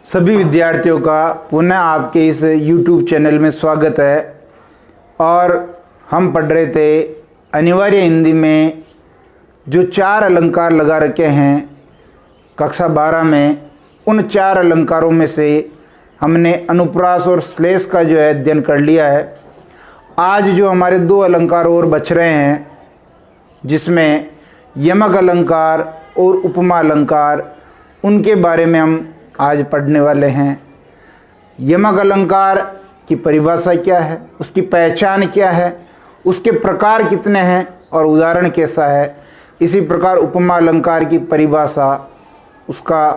सभी विद्यार्थियों का पुनः आपके इस YouTube चैनल में स्वागत है। और हम पढ़ रहे थे अनिवार्य हिंदी में जो 4 अलंकार लगा रखे हैं कक्षा 12 में। उन 4 अलंकारों में से हमने अनुप्रास और श्लेष का जो है अध्ययन कर लिया है। आज जो हमारे 2 अलंकार और बच रहे हैं, जिसमें यमक अलंकार और उपमा अलंकार, उनके बारे में हम आज पढ़ने वाले हैं। यमक अलंकार की परिभाषा क्या है, उसकी पहचान क्या है, उसके प्रकार कितने हैं और उदाहरण कैसा है। इसी प्रकार उपमा अलंकार की परिभाषा, उसका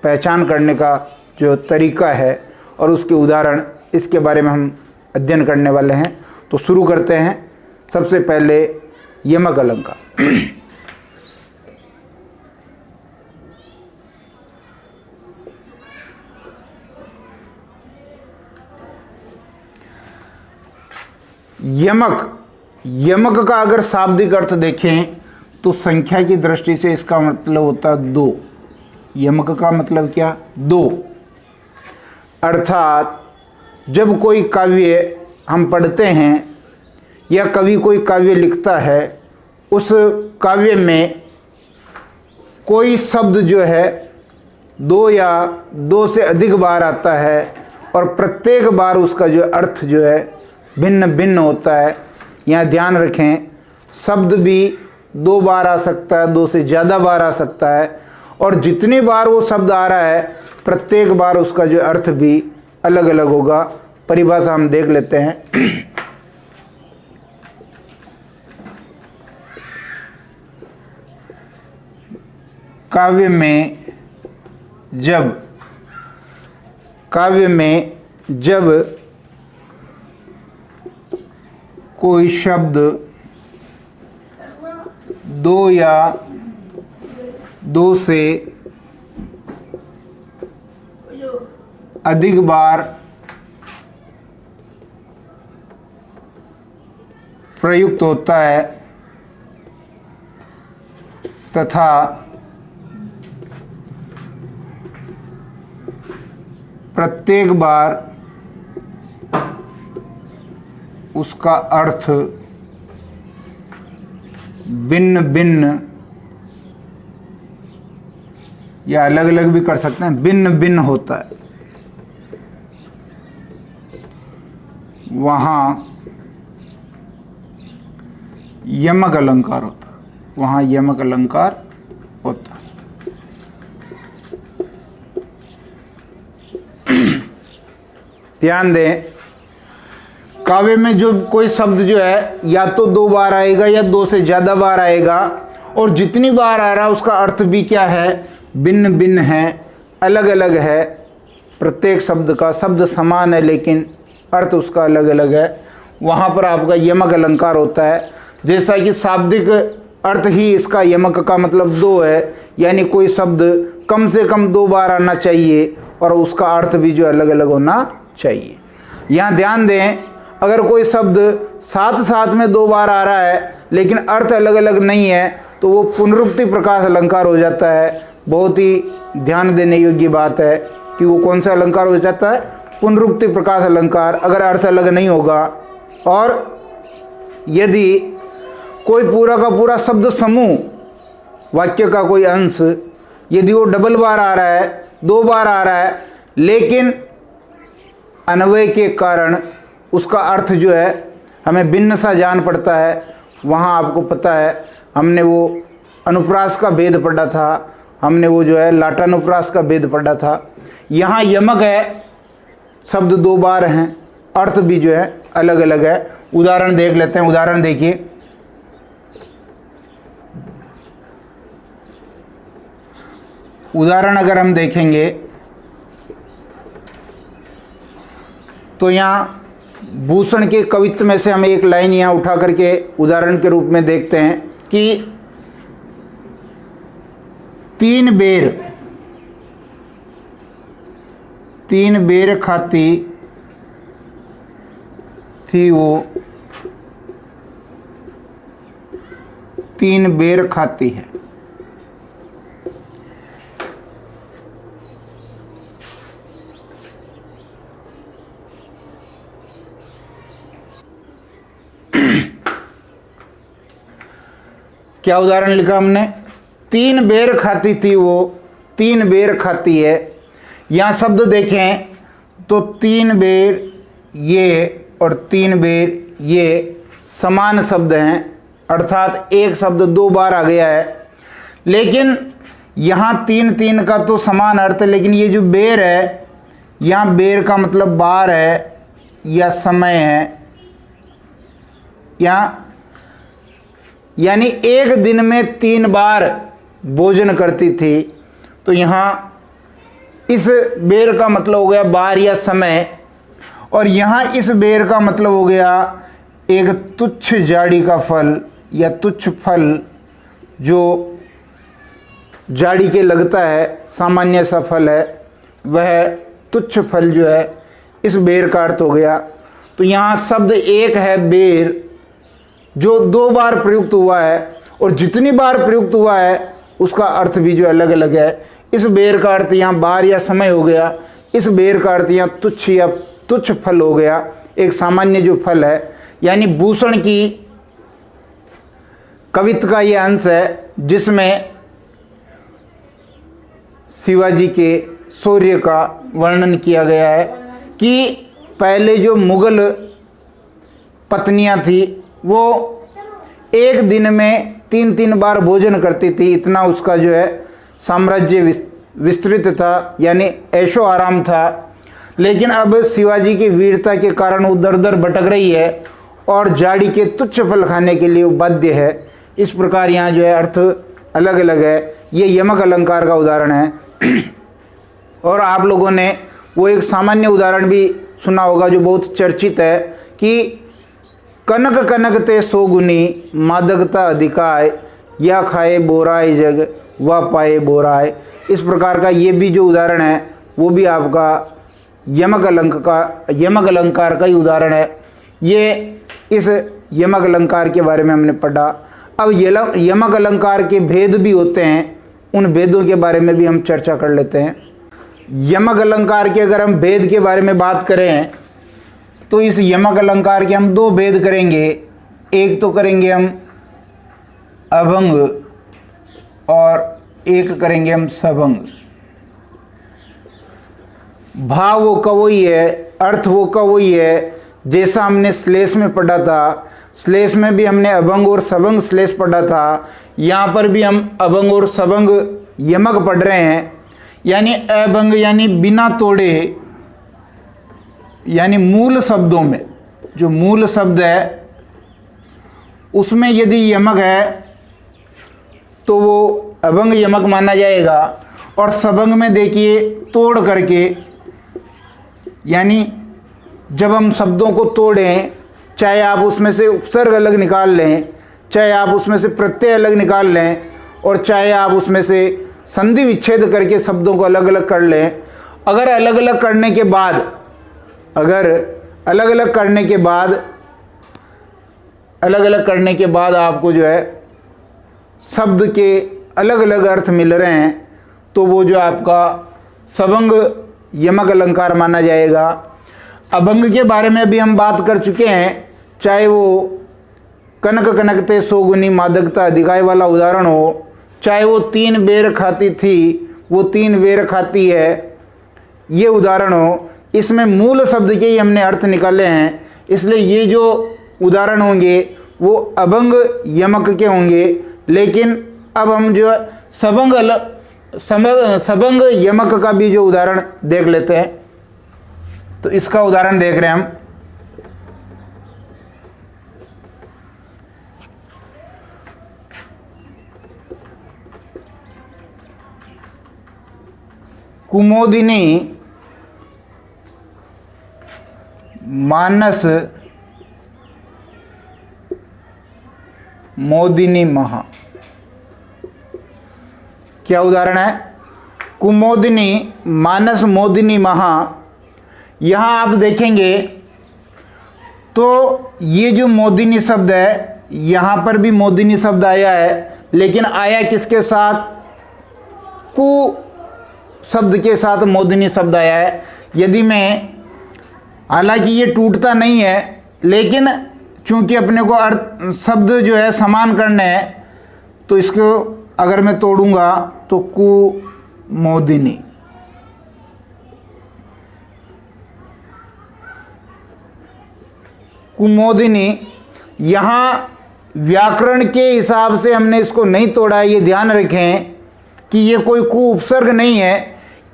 पहचान करने का जो तरीका है और उसके उदाहरण, इसके बारे में हम अध्ययन करने वाले हैं। तो शुरू करते हैं। सबसे पहले यमक अलंकार। यमक का अगर शाब्दिक अर्थ देखें तो संख्या की दृष्टि से इसका मतलब होता है 2। यमक का मतलब क्या? 2। अर्थात जब कोई काव्य हम पढ़ते हैं या कवि कोई काव्य लिखता है, उस काव्य में कोई शब्द जो है 2 या 2 से अधिक बार आता है और प्रत्येक बार उसका जो अर्थ जो है भिन्न भिन्न होता है। यहाँ ध्यान रखें, शब्द भी 2 बार आ सकता है, 2 से ज़्यादा बार आ सकता है, और जितनी बार वो शब्द आ रहा है प्रत्येक बार उसका जो अर्थ भी अलग अलग होगा। परिभाषा हम देख लेते हैं। काव्य में जब कोई शब्द 2 या 2 से अधिक बार प्रयुक्त होता है तथा प्रत्येक बार उसका अर्थ भिन्न भिन्न या अलग अलग भी कर सकते हैं, भिन्न भिन्न होता है, वहाँ यमक अलंकार होता है। वहाँ यमक अलंकार होता है। ध्यान दें, काव्य में जो कोई शब्द जो है या तो 2 बार आएगा या 2 से ज़्यादा बार आएगा, और जितनी बार आ रहा है उसका अर्थ भी क्या है? भिन्न भिन्न है, अलग अलग है। प्रत्येक शब्द का शब्द समान है लेकिन अर्थ उसका अलग अलग है। वहाँ पर आपका यमक अलंकार होता है। जैसा कि शाब्दिक अर्थ ही इसका यमक का मतलब 2 है, यानी कोई शब्द कम से कम 2 बार आना चाहिए और उसका अर्थ भी जो अलग अलग होना चाहिए। यहाँ ध्यान दें, अगर कोई शब्द साथ साथ में 2 बार आ रहा है लेकिन अर्थ अलग अलग नहीं है तो वो पुनरुक्ति प्रकाश अलंकार हो जाता है। बहुत ही ध्यान देने योग्य बात है कि वो कौन सा अलंकार हो जाता है? पुनरुक्ति प्रकाश अलंकार, अगर अर्थ अलग नहीं होगा। और यदि कोई पूरा का पूरा शब्द समूह, वाक्य का कोई अंश, यदि वो डबल बार आ रहा है, 2 बार आ रहा है, लेकिन अन्वय के कारण उसका अर्थ जो है हमें भिन्न सा जान पड़ता है, वहाँ आपको पता है हमने वो अनुप्रास का भेद पढ़ा था, हमने वो जो है लाटानुप्रास का भेद पढ़ा था। यहाँ यमक है, शब्द 2 बार हैं, अर्थ भी जो है अलग अलग है। उदाहरण देख लेते हैं। उदाहरण देखिए, उदाहरण अगर हम देखेंगे तो यहाँ भूषण के कवित्व में से हम एक लाइन यहाँ उठा करके उदाहरण के रूप में देखते हैं कि 3 बेर खाती थी वो, 3 बेर खाती है। क्या उदाहरण लिखा हमने, 3 बेर खाती थी वो 3 बेर खाती है। यहाँ शब्द देखें तो 3 बेर ये और 3 बेर ये समान शब्द हैं, अर्थात एक शब्द 2 बार आ गया है। लेकिन यहाँ 3 का तो समान अर्थ है, लेकिन ये जो बेर है, यहाँ बेर का मतलब बार है या समय है। यहाँ यानी एक दिन में 3 बार भोजन करती थी, तो यहाँ इस बेर का मतलब हो गया बार या समय, और यहाँ इस बेर का मतलब हो गया एक तुच्छ जाड़ी का फल या तुच्छ फल जो जाड़ी के लगता है, सामान्य सा फल है, वह तुच्छ फल जो है इस बेर का अर्थ हो गया। तो यहाँ शब्द एक है बेर, जो 2 बार प्रयुक्त हुआ है, और जितनी बार प्रयुक्त हुआ है उसका अर्थ भी जो अलग अलग है। इस बेर का अर्थ यहाँ बार या समय हो गया, इस बेर का अर्थ यहाँ तुच्छ या तुच्छ फल हो गया, एक सामान्य जो फल है। यानी भूषण की कविता का ये अंश है जिसमें शिवाजी के शौर्य का वर्णन किया गया है कि पहले जो मुगल पत्नियां थी वो एक दिन में 3 बार भोजन करती थी, इतना उसका जो है साम्राज्य विस्तृत था, यानी ऐशो आराम था। लेकिन अब शिवाजी की वीरता के कारण वो दर दर भटक रही है और जाड़ी के तुच्छ फल खाने के लिए वो बाध्य है। इस प्रकार यहाँ जो है अर्थ अलग अलग है। ये यमक अलंकार का उदाहरण है। और आप लोगों ने वो एक सामान्य उदाहरण भी सुना होगा जो बहुत चर्चित है कि कनक कनक ते सोगुनी मादकता अधिकाय, या खाए बोराय जग व पाए बोराय। इस प्रकार का ये भी जो उदाहरण है वो भी आपका यमक अलंकार का ही उदाहरण है। ये इस यमक अलंकार के बारे में हमने पढ़ा। अब यमक अलंकार के भेद भी होते हैं, उन भेदों के बारे में भी हम चर्चा कर लेते हैं। यमक अलंकार के अगर हम भेद के बारे में बात करें तो इस यमक अलंकार के हम 2 भेद करेंगे। एक तो करेंगे हम अभंग और एक करेंगे हम सभंग। भाव वो का वही है, अर्थ वो का वही है जैसा हमने श्लेष में पढ़ा था। श्लेष में भी हमने अभंग और सभंग श्लेष पढ़ा था, यहाँ पर भी हम अभंग और सभंग यमक पढ़ रहे हैं। यानी अभंग यानी बिना तोड़े, यानी मूल शब्दों में जो मूल शब्द है उसमें यदि यमक है तो वो अभंग यमक माना जाएगा। और सभंग में देखिए तोड़ करके, यानी जब हम शब्दों को तोड़ें, चाहे आप उसमें से उपसर्ग अलग निकाल लें, चाहे आप उसमें से प्रत्यय अलग निकाल लें, और चाहे आप उसमें से संधि विच्छेद करके शब्दों को अलग अलग कर लें, अगर अलग अलग करने के बाद आपको जो है शब्द के अलग अलग अर्थ मिल रहे हैं तो वो जो आपका सभंग यमक अलंकार माना जाएगा। अभंग के बारे में भी हम बात कर चुके हैं, चाहे वो कनक कनकते सोगुनी मादकता अधिकाय वाला उदाहरण हो, चाहे वो 3 बेर खाती थी वो 3 बेर खाती है ये उदाहरण हो। इसमें मूल शब्द के ही हमने अर्थ निकाले हैं, इसलिए ये जो उदाहरण होंगे वो अभंग यमक के होंगे। लेकिन अब हम जो सभंग यमक का भी जो उदाहरण देख लेते हैं। तो इसका उदाहरण देख रहे हैं हम। कुमोदिनी मानस मोदिनी महा। क्या उदाहरण है? कुमोदिनी मानस मोदिनी महा। यहाँ आप देखेंगे तो ये जो मोदिनी शब्द है, यहाँ पर भी मोदिनी शब्द आया है, लेकिन आया किसके साथ? कु शब्द के साथ मोदिनी शब्द आया है। यदि मैं, हालांकि ये टूटता नहीं है, लेकिन चूंकि अपने को अर्थ शब्द जो है समान करने हैं तो इसको अगर मैं तोड़ूंगा तो कुमोदिनी, कुमोदिनी। यहाँ व्याकरण के हिसाब से हमने इसको नहीं तोड़ा, ये ध्यान रखें कि ये कोई कु उपसर्ग नहीं है,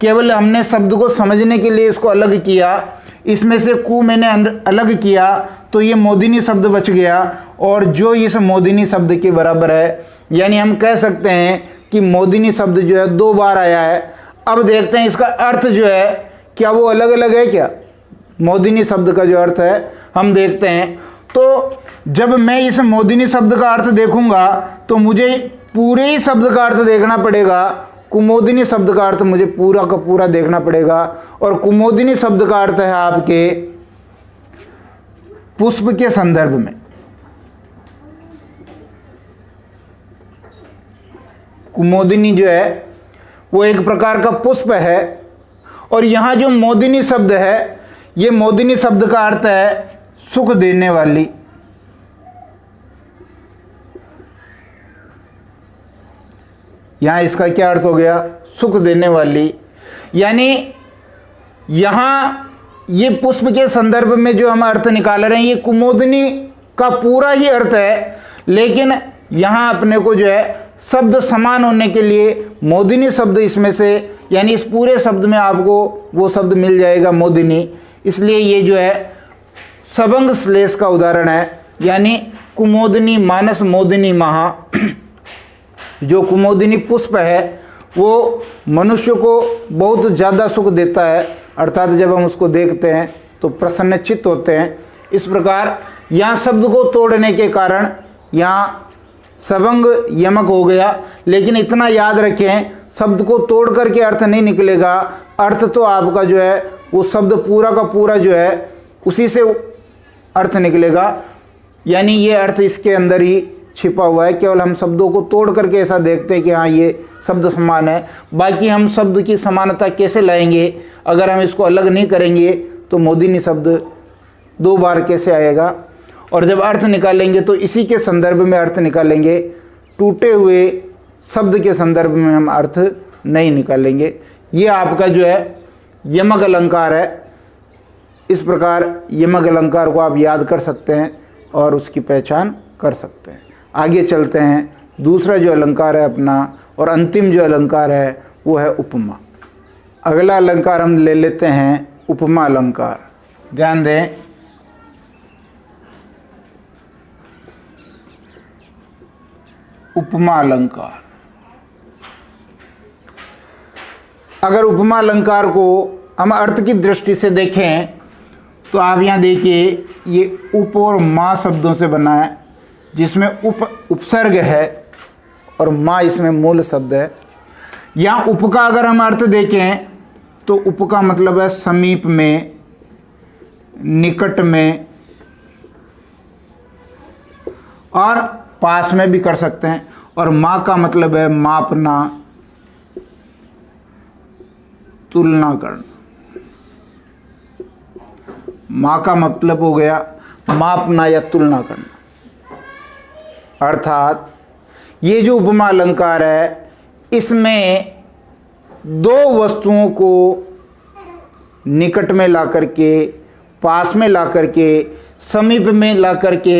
केवल हमने शब्द को समझने के लिए इसको अलग किया। इसमें से कु मैंने अलग किया तो ये मोदिनी शब्द बच गया, और जो इस मोदिनी शब्द के बराबर है, यानी हम कह सकते हैं कि मोदिनी शब्द जो है 2 बार आया है। अब देखते हैं इसका अर्थ जो है क्या वो अलग अलग है क्या, मोदिनी शब्द का जो अर्थ है हम देखते हैं। तो जब मैं इस मोदिनी शब्द का अर्थ देखूंगा तो मुझे पूरे ही शब्द का अर्थ देखना पड़ेगा, कुमोदिनी शब्द का अर्थ मुझे पूरा का पूरा देखना पड़ेगा। और कुमोदिनी शब्द का अर्थ है आपके पुष्प के संदर्भ में। कुमोदिनी जो है वो एक प्रकार का पुष्प है, और यहां जो मोदिनी शब्द है, ये मोदिनी शब्द का अर्थ है सुख देने वाली। यहां इसका क्या अर्थ हो गया, सुख देने वाली। यानी यहां ये पुष्प के संदर्भ में जो हम अर्थ निकाल रहे हैं, ये कुमोदिनी का पूरा ही अर्थ है, लेकिन यहां अपने को जो है शब्द समान होने के लिए मोदिनी शब्द इसमें से, यानी इस पूरे शब्द में आपको वो शब्द मिल जाएगा मोदिनी। इसलिए ये जो है सबंग श्लेष का उदाहरण है। यानी कुमोदिनी मानस मोदिनी महा, जो कुमोदिनी पुष्प है वो मनुष्य को बहुत ज़्यादा सुख देता है, अर्थात जब हम उसको देखते हैं तो प्रसन्नचित्त होते हैं। इस प्रकार यहाँ शब्द को तोड़ने के कारण यहाँ सबंग यमक हो गया, लेकिन इतना याद रखें शब्द को तोड़ करके अर्थ नहीं निकलेगा, अर्थ तो आपका जो है वो शब्द पूरा का पूरा जो है उसी से अर्थ निकलेगा। यानी ये अर्थ इसके अंदर ही छिपा हुआ है, केवल हम शब्दों को तोड़ करके ऐसा देखते हैं कि हाँ ये शब्द समान है। बाकी हम शब्द की समानता कैसे लाएंगे, अगर हम इसको अलग नहीं करेंगे तो मोदिनी शब्द 2 बार कैसे आएगा, और जब अर्थ निकालेंगे तो इसी के संदर्भ में अर्थ निकालेंगे, टूटे हुए शब्द के संदर्भ में हम अर्थ नहीं निकालेंगे। ये आपका जो है यमक अलंकार है। इस प्रकार यमक अलंकार को आप याद कर सकते हैं और उसकी पहचान कर सकते हैं। आगे चलते हैं, दूसरा जो अलंकार है अपना और अंतिम जो अलंकार है वो है उपमा। अगला अलंकार हम ले लेते हैं उपमा अलंकार। ध्यान दें, उपमा अलंकार। अगर उपमा अलंकार को हम अर्थ की दृष्टि से देखें तो आप यहाँ देखिए ये उप और मा शब्दों से बना है, जिसमें उप उपसर्ग है और मा इसमें मूल शब्द है। यहाँ उप का अगर हम अर्थ देखें तो उप का मतलब है समीप में, निकट में, और पास में भी कर सकते हैं। और मा का मतलब है मापना, तुलना करना। माँ का मतलब हो गया मापना या तुलना करना। अर्थात ये जो उपमा अलंकार है इसमें 2 वस्तुओं को निकट में ला करके, पास में ला करके, समीप में ला करके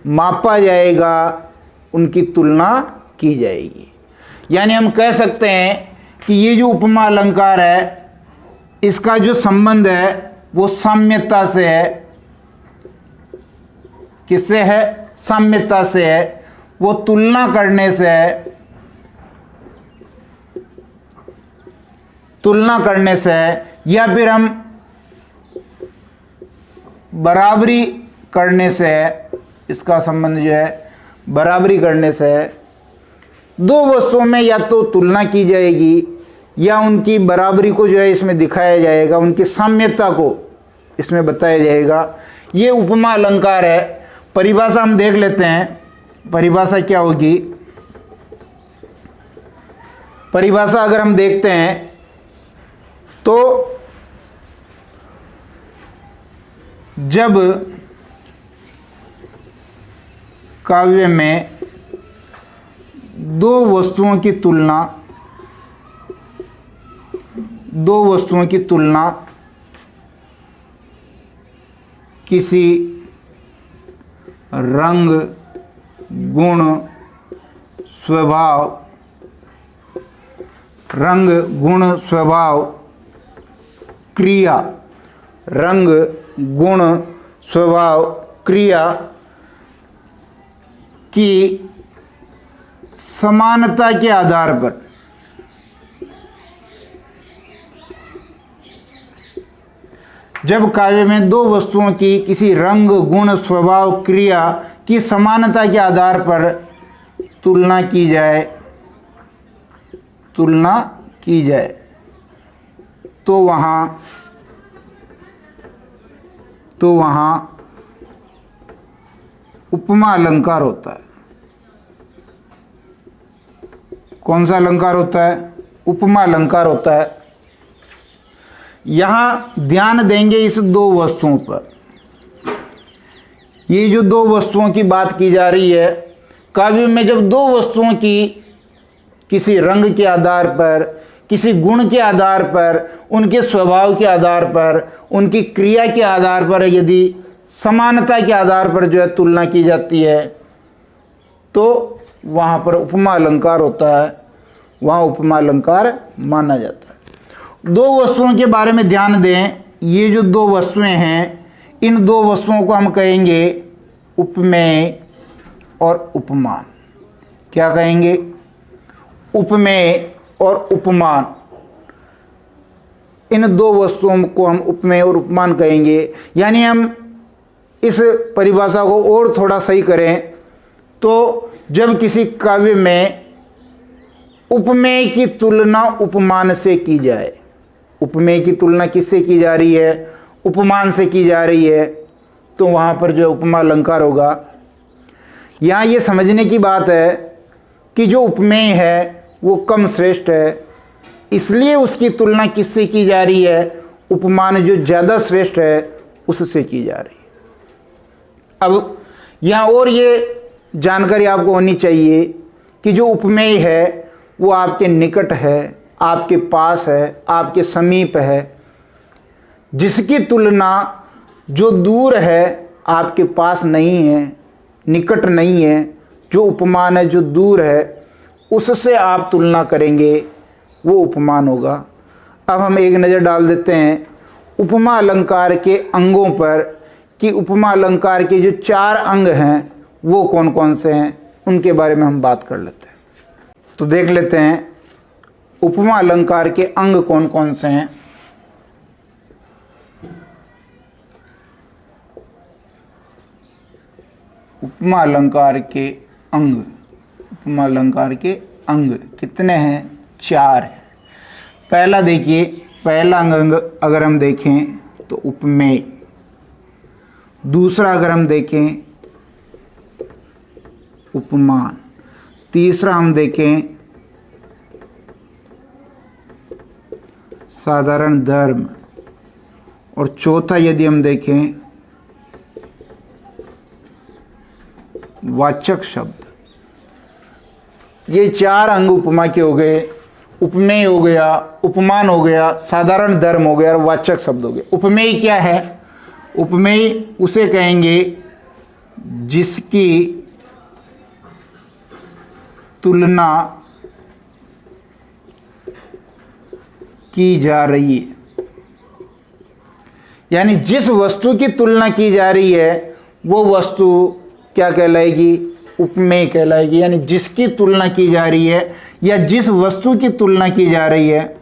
मापा जाएगा, उनकी तुलना की जाएगी। यानी हम कह सकते हैं कि ये जो उपमा अलंकार है इसका जो संबंध है वो साम्यता से है। किससे है? साम्यता से है, वो तुलना करने से है, तुलना करने से है, या फिर हम बराबरी करने से है। इसका संबंध जो है बराबरी करने से है। 2 वस्तुओं में या तो तुलना की जाएगी या उनकी बराबरी को जो है इसमें दिखाया जाएगा, उनकी साम्यता को इसमें बताया जाएगा। ये उपमा अलंकार है। परिभाषा हम देख लेते हैं। परिभाषा क्या होगी? परिभाषा अगर हम देखते हैं तो जब काव्य में दो वस्तुओं की तुलना किसी रंग, गुण, स्वभाव, क्रिया, रंग, गुण, स्वभाव, क्रिया की समानता के आधार पर जब काव्य में दो वस्तुओं की किसी रंग, गुण, स्वभाव, क्रिया की समानता के आधार पर तुलना की जाए तो वहाँ उपमा अलंकार होता है। कौन सा अलंकार होता है? उपमा अलंकार होता है। यहां ध्यान देंगे इस दो वस्तुओं पर। ये जो दो वस्तुओं की बात की जा रही है, काव्य में जब दो वस्तुओं की किसी रंग के आधार पर, किसी गुण के आधार पर, उनके स्वभाव के आधार पर, उनकी क्रिया के आधार पर यदि समानता के आधार पर जो है तुलना की जाती है, तो वहाँ पर उपमा अलंकार होता है, वहाँ उपमा अलंकार माना जाता है। दो वस्तुओं के बारे में ध्यान दें। ये जो दो वस्तुएं हैं, इन दो वस्तुओं को हम कहेंगे उपमेय और उपमान। क्या कहेंगे? उपमेय और उपमान। इन दो वस्तुओं को हम उपमेय और उपमान कहेंगे। यानी हम इस परिभाषा को और थोड़ा सही करें तो जब किसी काव्य में उपमेय की तुलना उपमान से की जाए, उपमेय की तुलना किससे की जा रही है? उपमान से की जा रही है, तो वहाँ पर जो उपमा अलंकार होगा। यहाँ ये समझने की बात है कि जो उपमेय है वो कम श्रेष्ठ है, इसलिए उसकी तुलना किससे की जा रही है? उपमान जो ज़्यादा श्रेष्ठ है उससे की जा रही है। अब यहाँ और ये जानकारी आपको होनी चाहिए कि जो उपमेय है वो आपके निकट है, आपके पास है, आपके समीप है। जिसकी तुलना जो दूर है, आपके पास नहीं है, निकट नहीं है, जो उपमान है जो दूर है, उससे आप तुलना करेंगे, वो उपमान होगा। अब हम एक नज़र डाल देते हैं उपमा अलंकार के अंगों पर कि उपमा अलंकार के जो 4 अंग हैं वो कौन कौन से हैं, उनके बारे में हम बात कर लेते हैं। तो देख लेते हैं उपमा अलंकार के अंग कौन कौन से हैं। उपमा अलंकार के अंग, उपमा अलंकार के अंग कितने हैं? 4 हैं। पहला देखिए, पहला अंग अगर हम देखें तो उपमेय। दूसरा अगर हम देखें उपमान। तीसरा हम देखें साधारण धर्म। और चौथा यदि हम देखें वाचक शब्द। ये 4 अंग उपमा के हो गए। उपमेय हो गया, उपमान हो गया, साधारण धर्म हो गया और वाचक शब्द हो गया। उपमेय क्या है? उपमेय उसे कहेंगे जिसकी तुलना की जा रही है, यानी जिस वस्तु की तुलना की जा रही है वो वस्तु क्या कहलाएगी? उपमेय कहलाएगी। यानी जिसकी तुलना की जा रही है या जिस वस्तु की तुलना की जा रही है,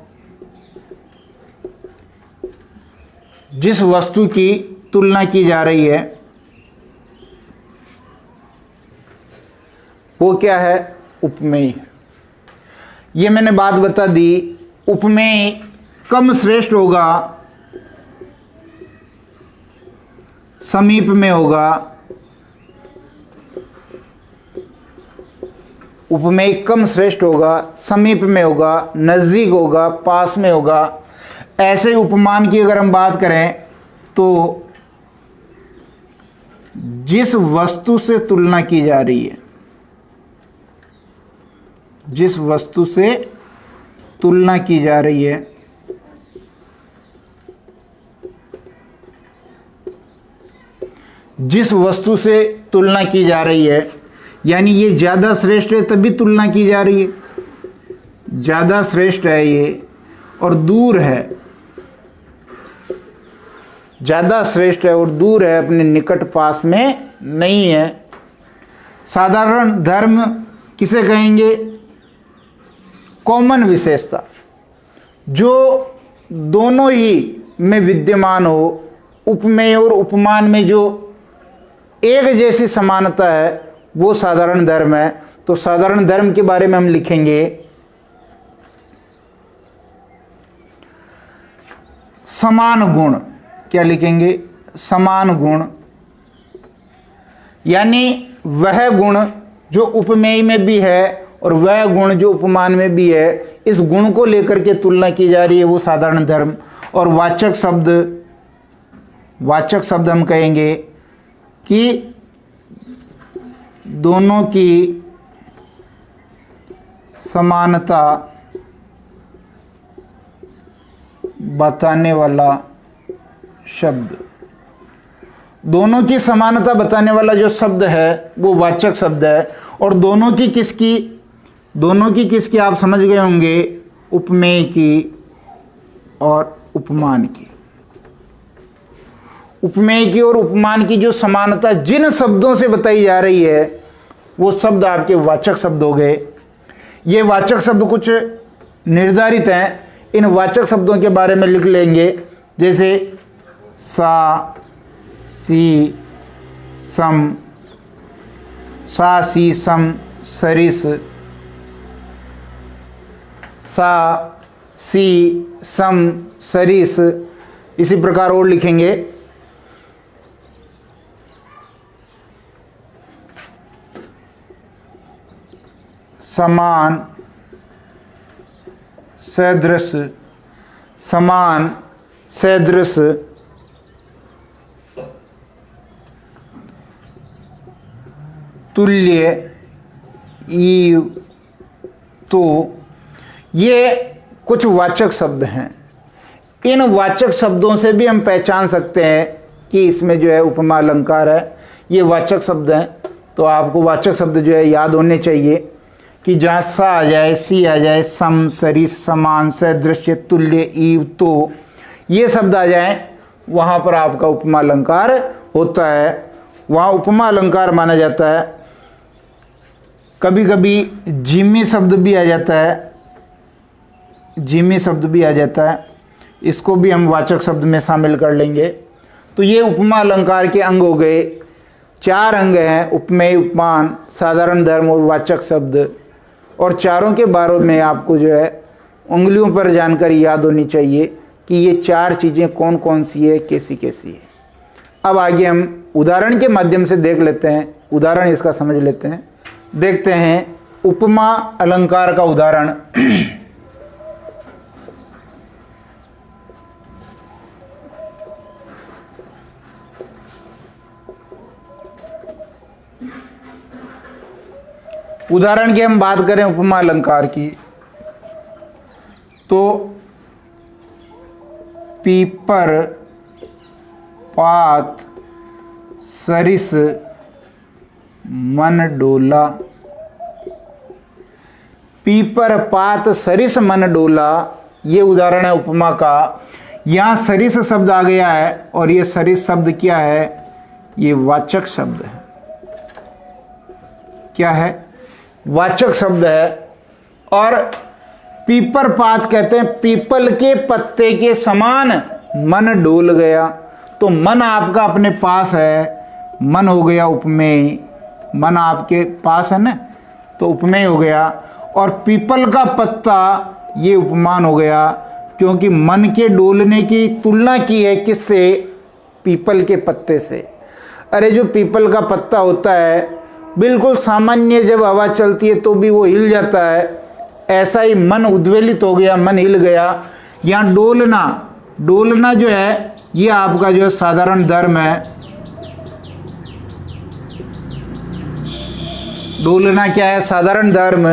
जिस वस्तु की तुलना की जा रही है वो क्या है? उपमेय। ये मैंने बात बता दी। उपमेय कम श्रेष्ठ होगा, समीप में होगा। उपमेय कम श्रेष्ठ होगा, समीप में होगा, नज़दीक होगा, पास में होगा। ऐसे उपमान की अगर हम बात करें तो जिस वस्तु से तुलना की जा रही है, जिस वस्तु से तुलना की जा रही है, जिस वस्तु से तुलना की जा रही है, यानी ये ज़्यादा श्रेष्ठ है तभी तुलना की जा रही है, ज़्यादा श्रेष्ठ है ये और दूर है, ज़्यादा श्रेष्ठ है और दूर है, अपने निकट पास में नहीं है। साधारण धर्म किसे कहेंगे? कॉमन विशेषता, जो दोनों ही में विद्यमान हो, उपमेय और उपमान में जो एक जैसी समानता है, वो साधारण धर्म है। तो साधारण धर्म के बारे में हम लिखेंगे समान गुण। क्या लिखेंगे? समान गुण, यानी वह गुण जो उपमेय में भी है और वह गुण जो उपमान में भी है, इस गुण को लेकर के तुलना की जा रही है, वो साधारण धर्म। और वाचक शब्द हम कहेंगे कि दोनों की समानता बताने वाला शब्द। दोनों की समानता बताने वाला जो शब्द है वो वाचक शब्द है। और दोनों की किसकी आप समझ गए होंगे? उपमेय की और उपमान की। उपमेय की और उपमान की जो समानता जिन शब्दों से बताई जा रही है, वो शब्द आपके वाचक शब्द हो गए। ये वाचक शब्द कुछ निर्धारित हैं, इन वाचक शब्दों के बारे में लिख लेंगे, जैसे सा, सी, सम, सा, सी, सम, सरिस, सा, सी, सम, सरिस। इसी प्रकार और लिखेंगे समान, सदृश, समान, सदृश, तुल्य, ईव, तो। ये कुछ वाचक शब्द हैं। इन वाचक शब्दों से भी हम पहचान सकते हैं कि इसमें जो है उपमा अलंकार है। ये वाचक शब्द हैं, तो आपको वाचक शब्द जो है याद होने चाहिए कि जहाँ सा आ जाए, सी आ जाए, सम, सरिस, समान, सदृश्य, तुल्य, ईव, तो, ये शब्द आ जाए, वहाँ पर आपका उपमा अलंकार होता है, वहाँ उपमा अलंकार माना जाता है। कभी कभी जिम्मी शब्द भी आ जाता है, जिम्मी शब्द भी आ जाता है, इसको भी हम वाचक शब्द में शामिल कर लेंगे। तो ये उपमा अलंकार के अंग हो गए। 4 अंग हैं, उपमेय, उपमान, साधारण धर्म और वाचक शब्द। और चारों के बारे में आपको जो है उंगलियों पर जानकारी याद होनी चाहिए कि ये 4 चीज़ें कौन कौन सी है, कैसी कैसी है। अब आगे हम उदाहरण के माध्यम से देख लेते हैं, उदाहरण इसका समझ लेते हैं। देखते हैं उपमा अलंकार का उदाहरण। उदाहरण की हम बात करें उपमा अलंकार की, तो पीपर, पात, सरिस, मन डोला। पीपर, पात, सरिस, मन डोला, ये उदाहरण है उपमा का। यहाँ सरिस शब्द आ गया है और ये सरिस शब्द क्या है? ये वाचक शब्द है। क्या है? वाचक शब्द है। और पीपर, पात कहते हैं पीपल के पत्ते के समान मन डोल गया। तो मन आपका अपने पास है, मन हो गया उपमेय, मन आपके पास है ना, तो उपमेय हो गया। और पीपल का पत्ता, ये उपमान हो गया, क्योंकि मन के डोलने की तुलना की है किससे? पीपल के पत्ते से। अरे जो पीपल का पत्ता होता है, बिल्कुल सामान्य जब हवा चलती है तो भी वो हिल जाता है, ऐसा ही मन उद्वेलित हो गया, मन हिल गया। यहाँ डोलना जो है ये आपका जो साधारण धर्म है। डोलना क्या है? साधारण धर्म।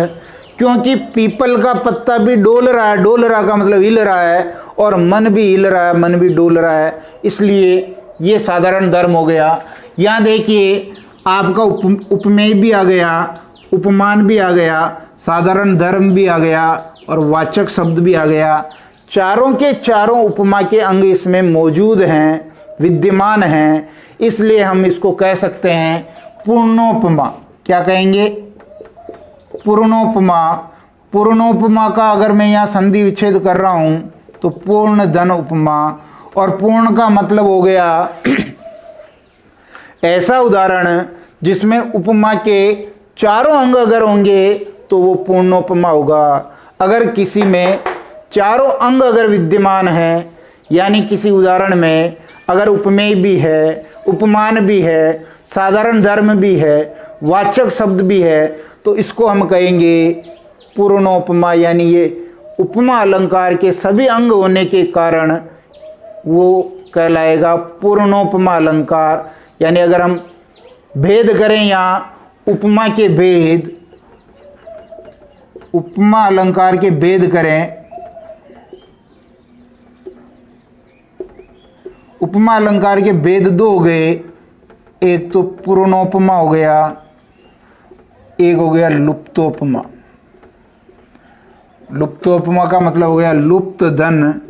क्योंकि पीपल का पत्ता भी डोल रहा है, डोल रहा का मतलब हिल रहा है, और मन भी हिल रहा है, मन भी डोल रहा है, इसलिए ये साधारण धर्म हो गया। यहाँ देखिए आपका उपमेय भी आ गया, उपमान भी आ गया, साधारण धर्म भी आ गया और वाचक शब्द भी आ गया। चारों के चारों उपमा के अंग इसमें मौजूद हैं, विद्यमान हैं, इसलिए हम इसको कह सकते हैं पूर्णोपमा। क्या कहेंगे? पूर्णोपमा। पूर्णोपमा का अगर मैं यहाँ संधि विच्छेद कर रहा हूँ तो पूर्ण धन उपमा, और पूर्ण का मतलब हो गया ऐसा उदाहरण जिसमें उपमा के चारों अंग अगर होंगे तो वो पूर्णोपमा होगा। अगर किसी में चारों अंग अगर विद्यमान है, यानी किसी उदाहरण में अगर उपमेय भी है, उपमान भी है, साधारण धर्म भी है, वाचक शब्द भी है, तो इसको हम कहेंगे पूर्णोपमा। यानी ये उपमा अलंकार के सभी अंग होने के कारण वो कहलाएगा पूर्णोपमा अलंकार। यानी अगर हम भेद करें यहाँ उपमा के भेद, उपमा अलंकार के भेद करें, उपमा अलंकार के भेद दो हो गए, एक तो पूर्णोपमा हो गया, एक हो गया लुप्तोपमा। लुप्तोपमा का मतलब हो गया लुप्त धन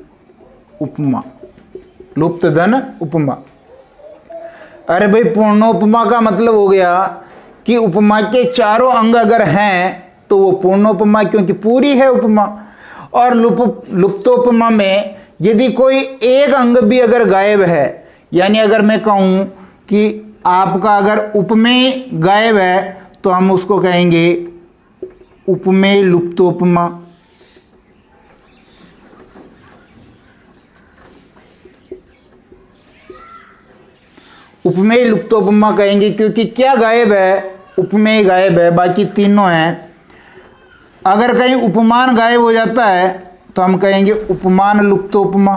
उपमा, लुप्त धन उपमा। अरे भाई पूर्णोपमा का मतलब हो गया कि उपमा के चारों अंग अगर हैं तो वो पूर्णोपमा, क्योंकि पूरी है उपमा। और लुप्तोपमा में यदि कोई एक अंग भी अगर गायब है, यानी अगर मैं कहूँ कि आपका अगर उपमेय गायब है तो हम उसको कहेंगे उपमेय लुप्तोपमा। उपमेय लुप्तोपमा कहेंगे क्योंकि क्या गायब है? उपमेय गायब है, बाकी तीनों हैं। अगर कहीं उपमान गायब हो जाता है तो हम कहेंगे उपमान लुप्तोपमा।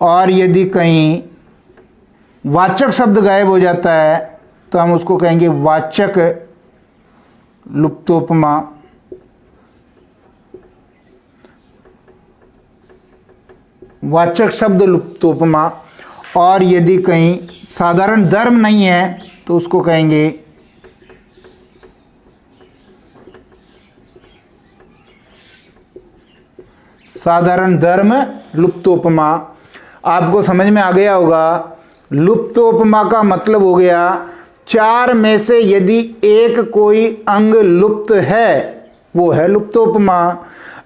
और यदि कहीं वाचक शब्द गायब हो जाता है तो हम उसको कहेंगे वाचक लुप्तोपमा। वाचक शब्द लुप्तोपमा। और यदि कहीं साधारण धर्म नहीं है तो उसको कहेंगे साधारण धर्म लुप्तोपमा। आपको समझ में आ गया होगा। लुप्तोपमा का मतलब हो गया चार में से यदि एक कोई अंग लुप्त है वो है लुप्तोपमा।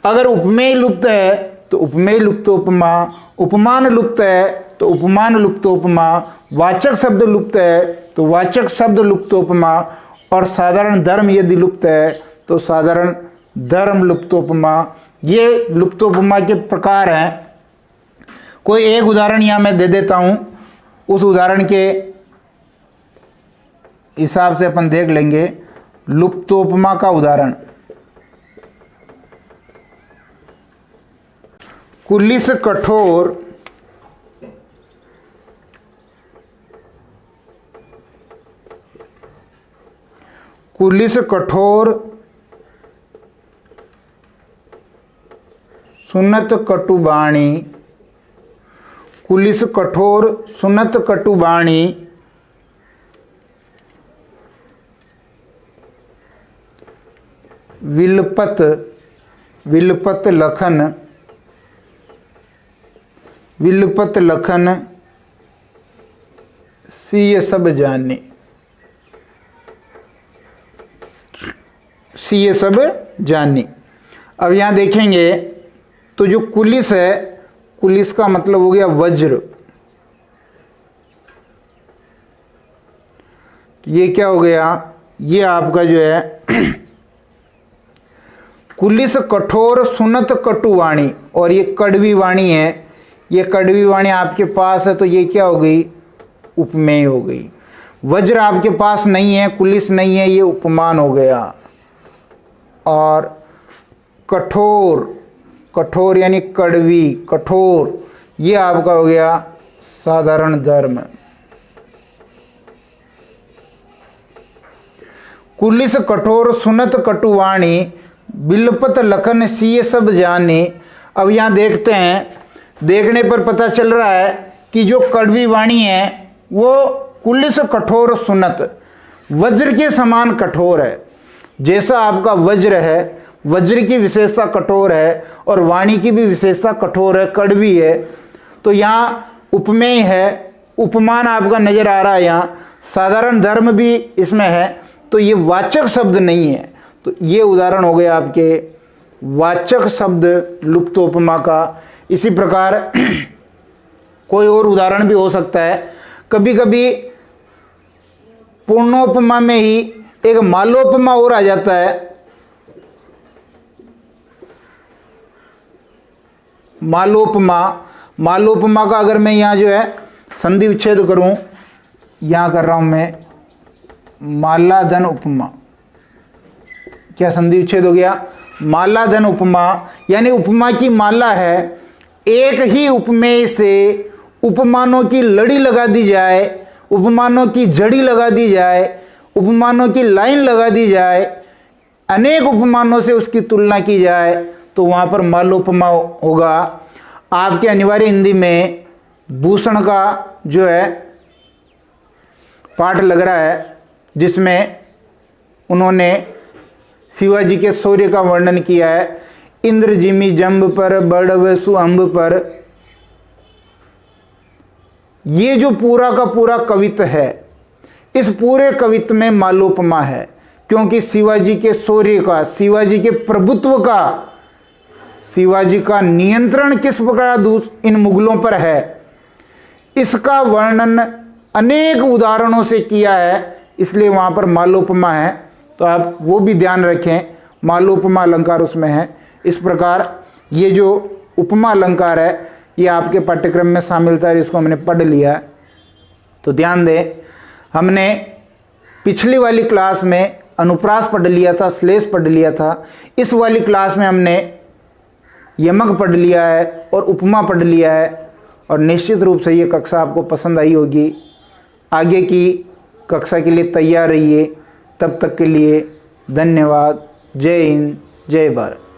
अगर उपमेय लुप्त है तो उपमेय लुप्तोपमा, उपमान लुप्त है तो उपमान लुप्तोपमा, वाचक शब्द लुप्त है तो वाचक शब्द लुप्तोपमा, और साधारण धर्म यदि लुप्त है तो साधारण धर्म लुप्तोपमा। ये लुप्तोपमा के प्रकार हैं। कोई एक उदाहरण यहाँ मैं दे देता हूँ, उस उदाहरण के हिसाब से अपन देख लेंगे। लुप्तोपमा का उदाहरण, कुलिस कठोर कुलिस कठोर सुनत कटुबाणी। कुलिस कठोर सुनत कटुबाणी विलपत विलपत लखन विलपत लखन सिय सब जाने। सिय सब जाने। अब यहाँ देखेंगे तो जो कुलिस है, कुलिस का मतलब हो गया वज्र। ये क्या हो गया? ये आपका जो है कुलिस कठोर सुनत कटुवाणी, और ये कड़वी वाणी है। ये कड़वी वाणी आपके पास है तो ये क्या हो गई? उपमेय हो गई। वज्र आपके पास नहीं है, कुलिस नहीं है, ये उपमान हो गया। और कठोर, कठोर यानी कड़वी, कठोर, ये आपका हो गया साधारण धर्म। कुलिस कठोर सुनत कटुवाणी, बिलपत लखन सिय सब जानी। अब यहाँ देखते हैं, देखने पर पता चल रहा है कि जो कड़वी वाणी है वो कुलिस कठोर सुनत, वज्र के समान कठोर है। जैसा आपका वज्र है, वज्र की विशेषता कठोर है और वाणी की भी विशेषता कठोर है, कड़वी है। तो यहाँ उपमेय है, उपमान आपका नजर आ रहा है। यहाँ साधारण धर्म भी इसमें है, तो ये वाचक शब्द नहीं है। तो ये उदाहरण हो गया आपके वाचक शब्द लुप्तोपमा का। इसी प्रकार कोई और उदाहरण भी हो सकता है। कभी कभी पूर्णोपमा में ही एक मालोपमा और आ जाता है। मालोपमा, मालोपमा का अगर मैं यहाँ जो है संधि विच्छेद करूं, यहाँ कर रहा हूं मैं, माला धन उपमा, क्या संधि विच्छेद हो गया? माला धन उपमा, यानी उपमा की माला है, एक ही उपमेय से उपमानों की लड़ी लगा दी जाए, उपमानों की जड़ी लगा दी जाए, उपमानों की लाइन लगा दी जाए, अनेक उपमानों से उसकी तुलना की जाए, तो वहाँ पर मालोपमा होगा। आपके अनिवार्य हिंदी में भूषण का जो है पाठ लग रहा है, जिसमें उन्होंने शिवाजी के शौर्य का वर्णन किया है। इंद्र जिमी जंब पर बड़व सुअंब पर। ये जो पूरा का पूरा कवित्व है, इस पूरे कवित्व में मालोपमा है, क्योंकि शिवाजी के शौर्य का, शिवाजी के प्रभुत्व का, शिवाजी का नियंत्रण किस प्रकार इन मुगलों पर है, इसका वर्णन अनेक उदाहरणों से किया है, इसलिए वहाँ पर मालोपमा है। तो आप वो भी ध्यान रखें, मालोपमा अलंकार उसमें है। इस प्रकार ये जो उपमा अलंकार है ये आपके पाठ्यक्रम में शामिल था, इसको हमने पढ़ लिया। तो ध्यान दें, हमने पिछली वाली क्लास में अनुप्रास पढ़ लिया था, श्लेष पढ़ लिया था। इस वाली क्लास में हमने यमक पढ़ लिया है और उपमा पढ़ लिया है, और निश्चित रूप से ये कक्षा आपको पसंद आई होगी। आगे की कक्षा के लिए तैयार रहिए। तब तक के लिए धन्यवाद। जय हिंद, जय भारत।